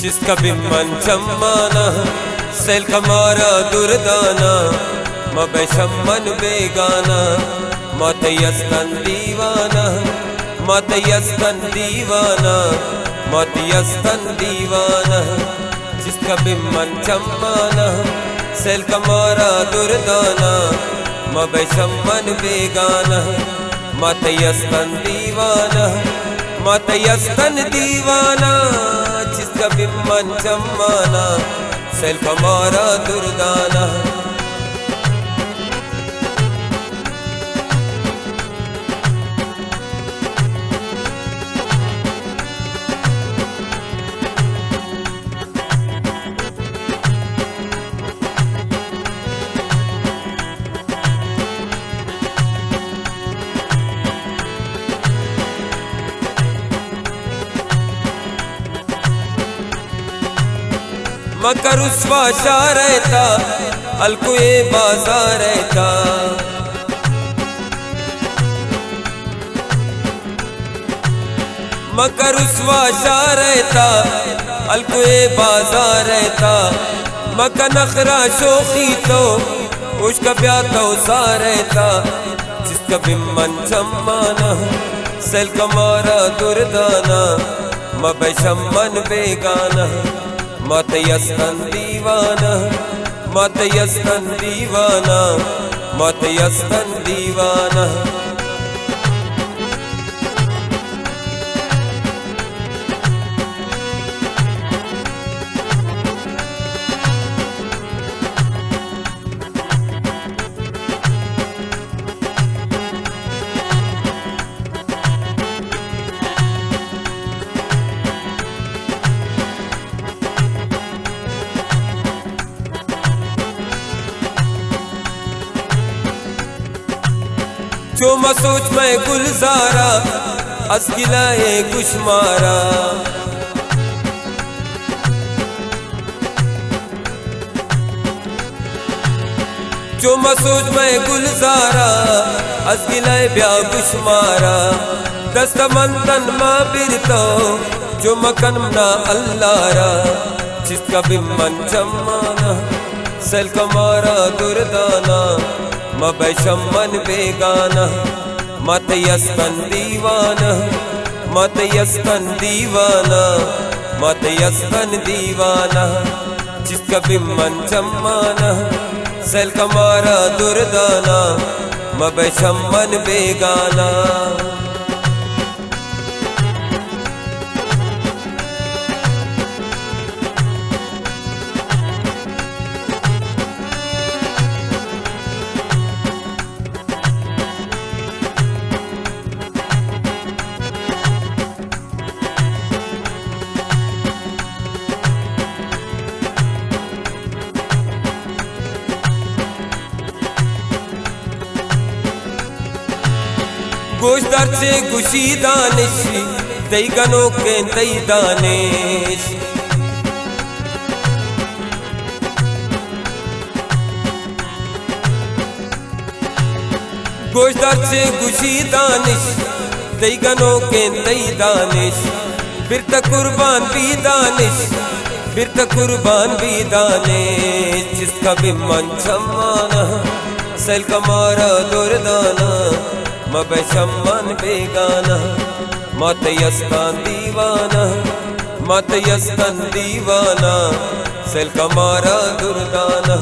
जिसका बिम्मन चम्माना सेल कमारा दुर्दाना मबशम्मन बेगाना मतयस्तन दीवाना मतयस्तन दीवाना मतयस्तन दीवाना जिसका बिम्मन चम्माना सेल कमारा दुर्दाना मबशम्मन बेगाना मतयस्तन दीवाना मतयस्तन दीवाना जिसका बिम्मन चम्माना सेल कमारा दुर्दाना मकर रुस्वा शाह रहता अलकुए बाजार रहता मकर रुस्वा शाह रहता अलकुए बाजार रहता मका नखरा शोखी तो उसका ब्याह तो सा रहता जिसका बिम्मन चम्माना सेल कमारा दुर्दाना मबशम्मन बेगाना मतयस्तन दीवाना मतयस्तन दीवाना मतयस्तन दीवाना जो मसूच में गुलजारा असगिलाए गुशमारा जो मसूच में गुलजारा असगिलाए ब्याह गुशमारा दस्तमंतन माँ बिरतो जो मकनना अल्लारा जिसका बिम्मन चम्माना सेल कमारा दुर्दाना मबशम्मन बेगाना मतयस्तन दीवाना मतयस्तन दीवाना मतयस्तन दीवाना जिसका बिम्मन चम्माना सेल कमारा दुर्दाना मबशम्मन बेगाना गोश्तर से गुशी दानिश दई गनो के दई दानिश गोश्तर से गुशी दानिश दई गनो के दई दानिश बिरता कुर्बान भी दानिश बिरता कुर्बान भी दानिश जिसका बिम्मन चम्माना सेल कमारा दुर्दाना मबशम्मन बेगाना मतयस्तन दीवाना मतयस्तन दीवाना सेल कमारा दुर्दाना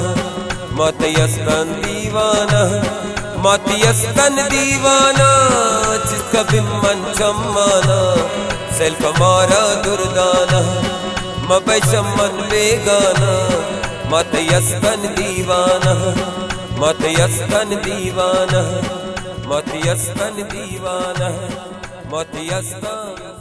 मतयस्तन दीवाना मतयस्तन दीवाना जिसका बिम्मन चम्माना सेल कमारा दुर्दाना मबशम्मन बेगाना मतयस्तन दीवाना मतयस्तन दीवाना मतयस्तन दीवाना मतयस्तन